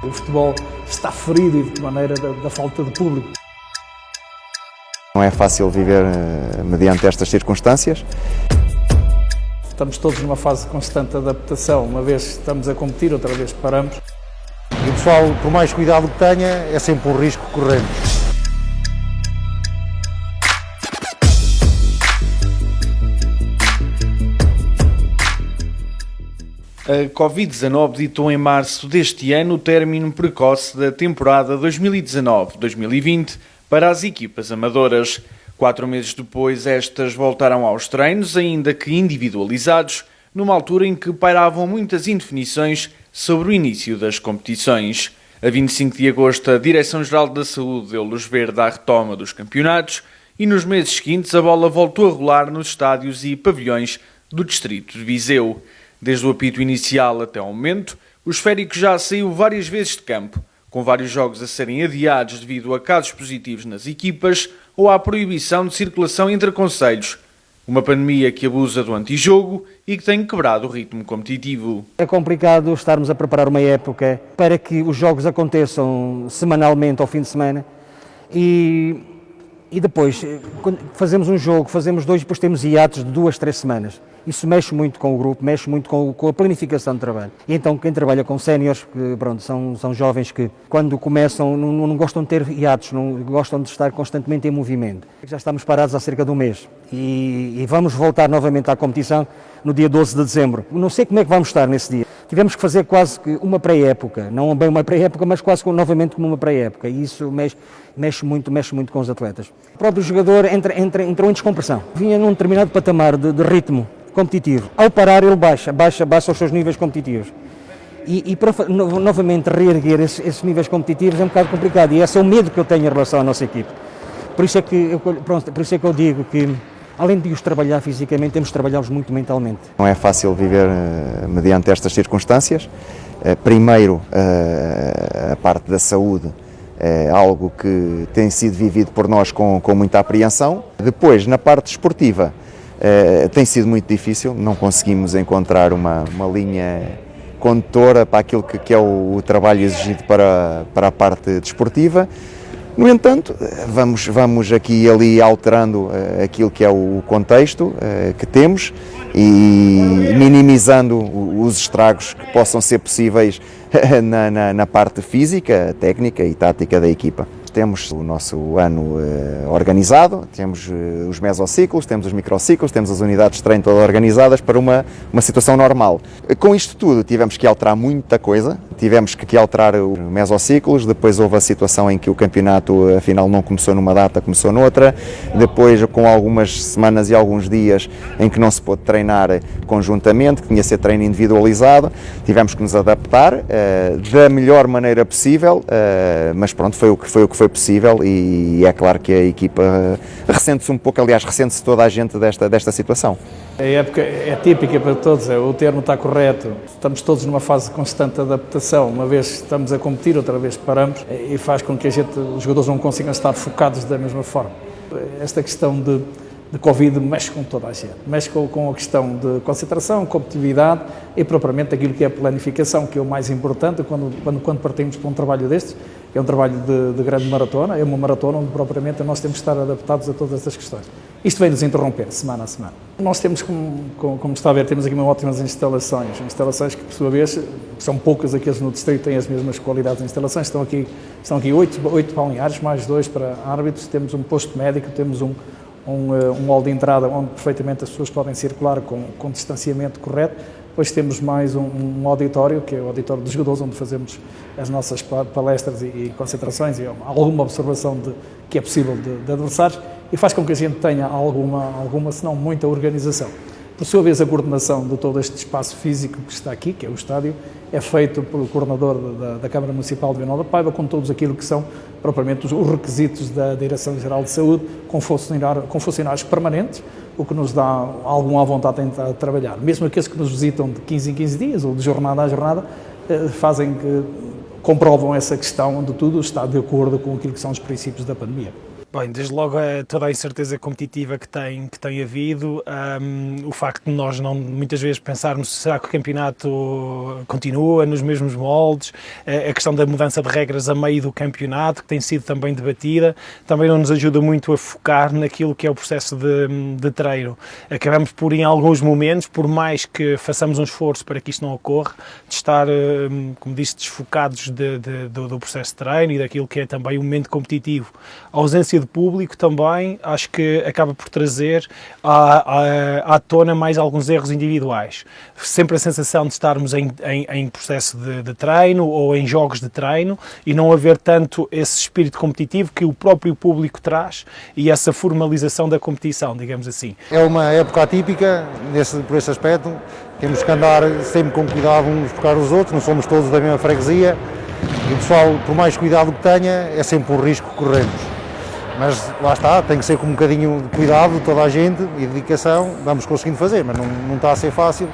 O futebol está ferido e de que maneira da falta de público. Não é fácil viver mediante estas circunstâncias. Estamos todos numa fase de constante adaptação, uma vez estamos a competir, outra vez paramos. E o pessoal, por mais cuidado que tenha, é sempre um risco que corremos. A Covid-19 ditou em março deste ano o término precoce da temporada 2019-2020 para as equipas amadoras. 4 meses depois, estas voltaram aos treinos, ainda que individualizados, numa altura em que pairavam muitas indefinições sobre o início das competições. A 25 de agosto, a Direção-Geral da Saúde deu luz verde à retoma dos campeonatos e nos meses seguintes a bola voltou a rolar nos estádios e pavilhões do distrito de Viseu. Desde o apito inicial até ao momento, o esférico já saiu várias vezes de campo, com vários jogos a serem adiados devido a casos positivos nas equipas ou à proibição de circulação entre concelhos. Uma pandemia que abusa do antijogo e que tem quebrado o ritmo competitivo. É complicado estarmos a preparar uma época para que os jogos aconteçam semanalmente ao fim de semana e depois, quando fazemos um jogo, fazemos dois, depois temos hiatos de 2, 3 semanas. Isso mexe muito com o grupo, mexe muito com a planificação de trabalho. E então quem trabalha com séniores, que pronto, são jovens que quando começam não gostam de ter hiatos, não gostam de estar constantemente em movimento. Já estamos parados há cerca de um mês e vamos voltar novamente à competição no dia 12 de dezembro. Não sei como é que vamos estar nesse dia. Tivemos que fazer quase que uma pré-época, não bem uma pré-época, mas quase novamente como uma pré-época. E isso mexe muito com os atletas. O próprio jogador entrou em descompressão. Vinha num determinado patamar de ritmo competitivo. Ao parar ele baixa os seus níveis competitivos. E para novamente reerguer esses níveis competitivos é um bocado complicado. E esse é o medo que eu tenho em relação à nossa equipe. Por isso é que eu digo que, além de os trabalhar fisicamente, temos de trabalhá-los muito mentalmente. Não é fácil viver mediante estas circunstâncias. Primeiro, a parte da saúde é algo que tem sido vivido por nós com muita apreensão. Depois, na parte desportiva, tem sido muito difícil, não conseguimos encontrar uma linha condutora para aquilo que é o trabalho exigido para a parte desportiva. No entanto, vamos aqui e ali alterando aquilo que é o contexto que temos e minimizando os estragos que possam ser possíveis na parte física, técnica e tática da equipa. Temos o nosso ano organizado, temos os mesociclos, temos os microciclos, temos as unidades de treino todas organizadas para uma situação normal. Com isto tudo tivemos que alterar muita coisa, tivemos que alterar os mesociclos, depois houve a situação em que o campeonato afinal não começou numa data, começou noutra, depois com algumas semanas e alguns dias em que não se pôde treinar conjuntamente, que tinha de ser treino individualizado, tivemos que nos adaptar da melhor maneira possível, mas pronto, foi o que foi possível e é claro que a equipa ressente-se um pouco, aliás, ressente-se toda a gente desta situação. A época é típica para todos, o termo está correto. Estamos todos numa fase de constante adaptação, uma vez estamos a competir, outra vez paramos e faz com que os jogadores não consigam estar focados da mesma forma. Esta questão de Covid mexe com toda a gente, mexe com a questão de concentração, competitividade e propriamente aquilo que é a planificação, que é o mais importante quando partimos para um trabalho destes. É um trabalho de grande maratona, é uma maratona onde propriamente nós temos que estar adaptados a todas estas questões. Isto vem-nos interromper semana a semana. Nós temos, como está a ver, temos aqui ótimas instalações que por sua vez são poucas, aqueles no distrito têm as mesmas qualidades de instalações, estão aqui 8 balneários, mais 2 para árbitros, temos um posto médico, temos um hall de entrada onde perfeitamente as pessoas podem circular com distanciamento correto. Depois temos mais um auditório, que é o auditório dos jogadores, onde fazemos as nossas palestras e concentrações e alguma observação que é possível de adversários e faz com que a gente tenha alguma, se não muita organização. Por sua vez, a coordenação de todo este espaço físico que está aqui, que é o estádio, é feito pelo coordenador da Câmara Municipal de Vila Nova de Paiva, com todos aquilo que são propriamente os requisitos da Direção-Geral de Saúde, com funcionários permanentes, o que nos dá alguma vontade de trabalhar. Mesmo aqueles que nos visitam de 15 em 15 dias ou de jornada a jornada, comprovam essa questão onde tudo está de acordo com aquilo que são os princípios da pandemia. Bem, desde logo toda a incerteza competitiva que tem havido, o facto de nós não muitas vezes pensarmos será que o campeonato continua nos mesmos moldes, a questão da mudança de regras a meio do campeonato, que tem sido também debatida, também não nos ajuda muito a focar naquilo que é o processo de treino. Acabamos por, em alguns momentos, por mais que façamos um esforço para que isto não ocorra, de estar, como disse, desfocados do processo de treino e daquilo que é também o momento competitivo. A ausência de público também acho que acaba por trazer à tona mais alguns erros individuais. Sempre a sensação de estarmos em processo de treino ou em jogos de treino e não haver tanto esse espírito competitivo que o próprio público traz e essa formalização da competição, digamos assim. É uma época atípica por esse aspecto, temos que andar sempre com cuidado uns buscar os outros, não somos todos da mesma freguesia e o pessoal, por mais cuidado que tenha, é sempre um risco que corremos. Mas lá está, tem que ser com um bocadinho de cuidado toda a gente e dedicação, vamos conseguindo fazer, mas não está a ser fácil,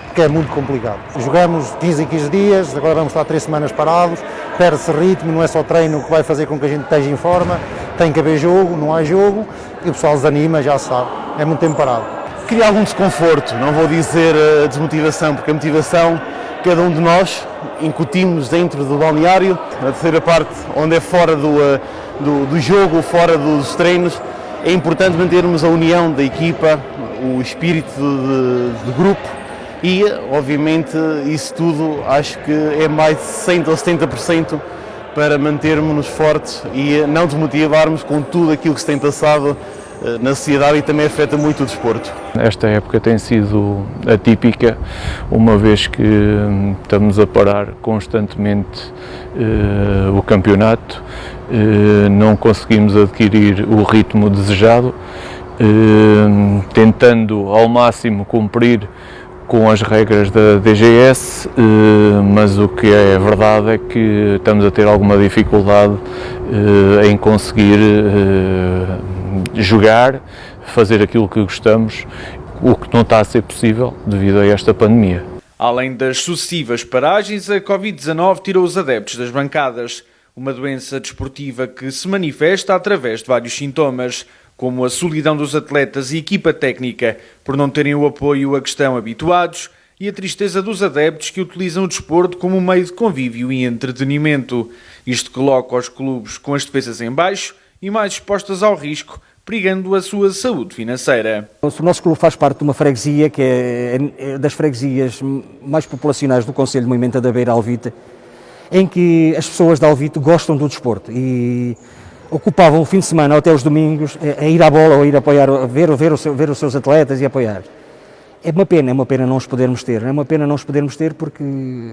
porque é muito complicado. Jogamos 15 em 15 dias, agora vamos estar 3 semanas parados, perde-se ritmo, não é só treino que vai fazer com que a gente esteja em forma, tem que haver jogo, não há jogo, e o pessoal desanima, já se sabe, é muito tempo parado. Cria algum desconforto, não vou dizer desmotivação, porque a motivação cada um de nós incutimos dentro do balneário, na terceira parte, onde é fora do jogo, fora dos treinos, é importante mantermos a união da equipa, o espírito de grupo e, obviamente, isso tudo acho que é mais de 60% ou 70% para mantermos-nos fortes e não desmotivarmos com tudo aquilo que se tem passado na sociedade e também afeta muito o desporto. Esta época tem sido atípica, uma vez que estamos a parar constantemente o campeonato, não conseguimos adquirir o ritmo desejado, tentando ao máximo cumprir com as regras da DGS, mas o que é verdade é que estamos a ter alguma dificuldade em conseguir jogar, fazer aquilo que gostamos, o que não está a ser possível devido a esta pandemia. Além das sucessivas paragens, a Covid-19 tirou os adeptos das bancadas, uma doença desportiva que se manifesta através de vários sintomas, como a solidão dos atletas e equipa técnica por não terem o apoio a que estão habituados e a tristeza dos adeptos que utilizam o desporto como um meio de convívio e entretenimento. Isto coloca os clubes com as defesas em baixo e mais expostas ao risco, perigando a sua saúde financeira. O nosso clube faz parte de uma freguesia que é das freguesias mais populacionais do Concelho de Moimenta da Beira, Alvite, em que as pessoas de Alvite gostam do desporto e ocupavam o fim de semana, até os domingos, a ir à bola ou a ir apoiar, a ver os seus atletas e apoiar. É uma pena não os podermos ter, porque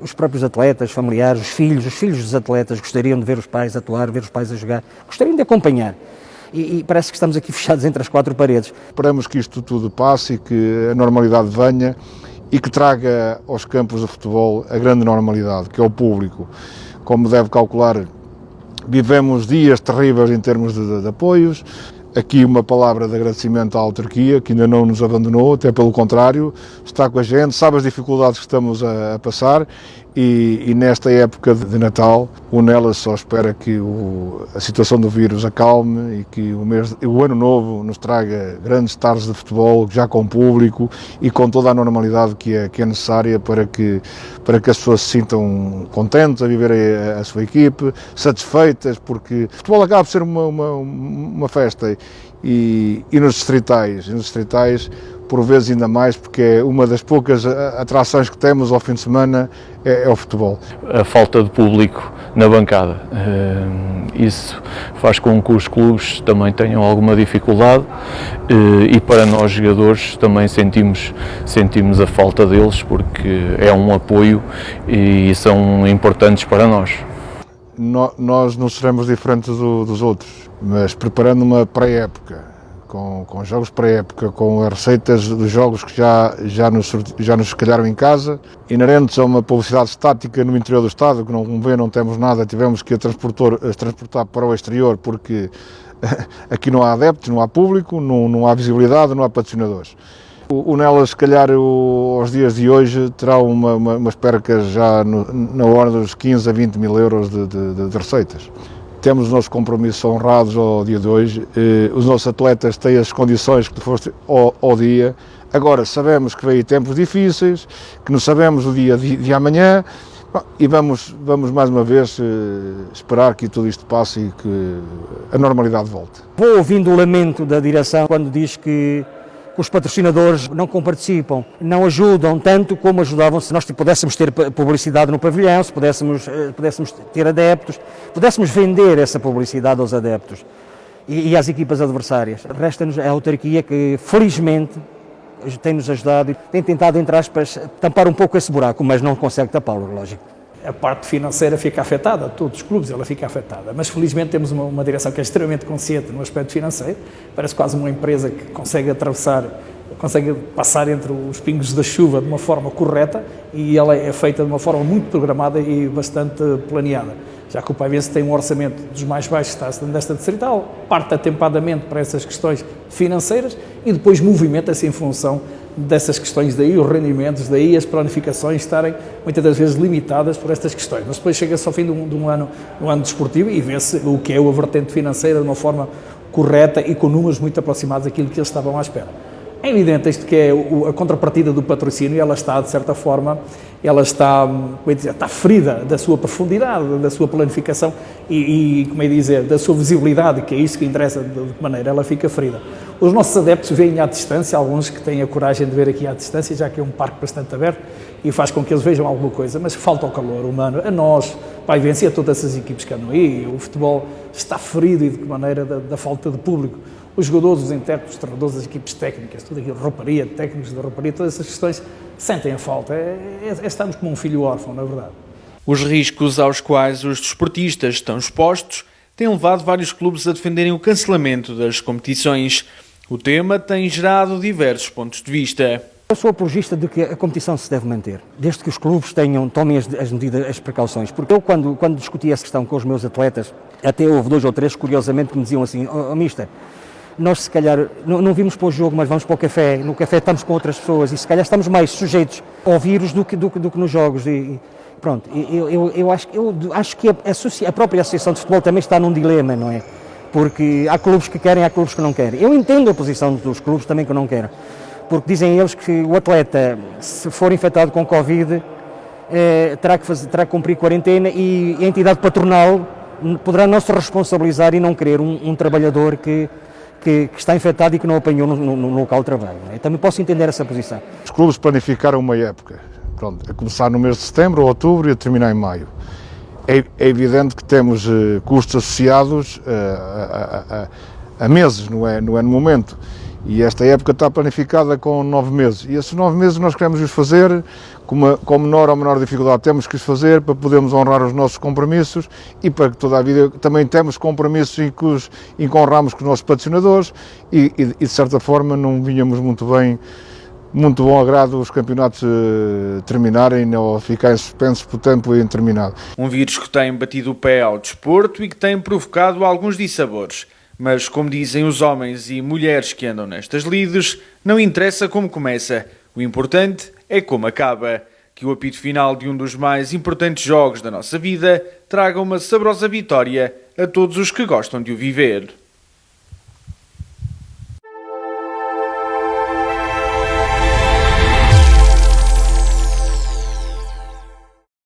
os próprios atletas, familiares, os filhos dos atletas gostariam de ver os pais atuar, ver os pais a jogar, gostariam de acompanhar. E parece que estamos aqui fechados entre as 4 paredes. Esperamos que isto tudo passe e que a normalidade venha e que traga aos campos de futebol a grande normalidade, que é o público. Como deve calcular, vivemos dias terríveis em termos de apoios. Aqui uma palavra de agradecimento à autarquia, que ainda não nos abandonou, até pelo contrário, está com a gente, sabe as dificuldades que estamos a passar e nesta época de Natal, o Nelas só espera que a situação do vírus acalme e que o ano novo nos traga grandes tardes de futebol, já com público e com toda a normalidade que é necessária para que as pessoas se sintam contentes a viver a sua equipe, satisfeitas, porque o futebol acaba por ser uma festa e nos distritais por vezes ainda mais, porque é uma das poucas atrações que temos ao fim de semana é o futebol. A falta de público na bancada, isso faz com que os clubes também tenham alguma dificuldade e para nós jogadores também sentimos a falta deles, porque é um apoio e são importantes para nós. Nós não seremos diferentes dos outros, mas preparando uma pré-época, com jogos pré-época, com as receitas dos jogos que já nos calharam em casa, inerentes a uma publicidade estática no interior do estado, que não temos nada, tivemos que a transportar para o exterior, porque aqui não há adeptos, não há público, não há visibilidade, não há patrocinadores. O Nelas, se calhar, aos dias de hoje, terá umas percas já na ordem dos 15 a 20 mil euros de receitas. temos os nossos compromissos honrados ao dia de hoje, os nossos atletas têm as condições que foste ao dia. Agora sabemos que veio tempos difíceis, que não sabemos o dia de amanhã, e vamos mais uma vez esperar que tudo isto passe e que a normalidade volte. Vou ouvindo o lamento da direção quando diz que os patrocinadores não comparticipam, não ajudam tanto como ajudavam se nós pudéssemos ter publicidade no pavilhão, se pudéssemos ter adeptos, pudéssemos vender essa publicidade aos adeptos e às equipas adversárias. Resta-nos a autarquia que, felizmente, tem-nos ajudado e tem tentado, entre aspas, tampar um pouco esse buraco, mas não consegue tapá-lo, lógico. A parte financeira fica afetada, todos os clubes ela fica afetada, mas felizmente temos uma direção que é extremamente consciente no aspecto financeiro, parece quase uma empresa que consegue passar entre os pingos da chuva de uma forma correta, e ela é feita de uma forma muito programada e bastante planeada. Já que o Paivense tem um orçamento dos mais baixos que está nesta distrital, parte atempadamente para essas questões financeiras e depois movimenta-se em função dessas questões, daí os rendimentos, daí as planificações estarem muitas das vezes limitadas por estas questões. Mas depois chega-se ao fim de um ano desportivo e vê-se o que é a vertente financeira de uma forma correta e com números muito aproximados daquilo que eles estavam à espera. É evidente isto que é a contrapartida do patrocínio, ela está, de certa forma, ela está ferida da sua profundidade, da sua planificação e como é dizer, da sua visibilidade, que é isso que interessa, de que maneira ela fica ferida. Os nossos adeptos veem à distância, alguns que têm a coragem de ver aqui à distância, já que é um parque bastante aberto e faz com que eles vejam alguma coisa, mas falta o calor humano, a nós, Paivense e a todas essas equipes que andam aí, o futebol está ferido e de que maneira da falta de público. Os jogadores, os intérpretes, os treinadores, as equipes técnicas, tudo aquilo, rouparia, técnicos de rouparia, todas essas questões sentem a falta. Estamos como um filho órfão, na verdade. Os riscos aos quais os desportistas estão expostos têm levado vários clubes a defenderem o cancelamento das competições. O tema tem gerado diversos pontos de vista. Eu sou apologista de que a competição se deve manter, desde que os clubes tomem as medidas, as precauções. Porque eu, quando discuti essa questão com os meus atletas, até houve 2 ou 3, curiosamente, que me diziam assim: mister, nós se calhar não vimos para o jogo, mas vamos para o café, no café estamos com outras pessoas e se calhar estamos mais sujeitos ao vírus do que nos jogos. E pronto, eu acho que a própria Associação de Futebol também está num dilema, não é? Porque há clubes que querem, há clubes que não querem. Eu entendo a posição dos clubes também que não querem, porque dizem eles que o atleta, se for infectado com Covid, terá que cumprir quarentena e a entidade patronal poderá não se responsabilizar e não querer um trabalhador que está infectado e que não apanhou no local de trabalho. Eu também posso entender essa posição. Os clubes planificaram uma época, a começar no mês de setembro ou outubro e a terminar em maio. É evidente que temos custos associados a meses, não é no momento. E esta época está planificada com 9 meses. E esses 9 meses nós queremos os fazer com menor ou menor dificuldade. Temos que os fazer para podermos honrar os nossos compromissos e para que toda a vida também temos compromissos em que honramos com os nossos patrocinadores e de certa forma não vinhamos muito bom agrado os campeonatos terminarem ou ficarem suspensos por tempo indeterminado. Um vírus que tem batido o pé ao desporto e que tem provocado alguns dissabores. Mas, como dizem os homens e mulheres que andam nestas lides, não interessa como começa, o importante é como acaba. Que o apito final de um dos mais importantes jogos da nossa vida traga uma saborosa vitória a todos os que gostam de o viver.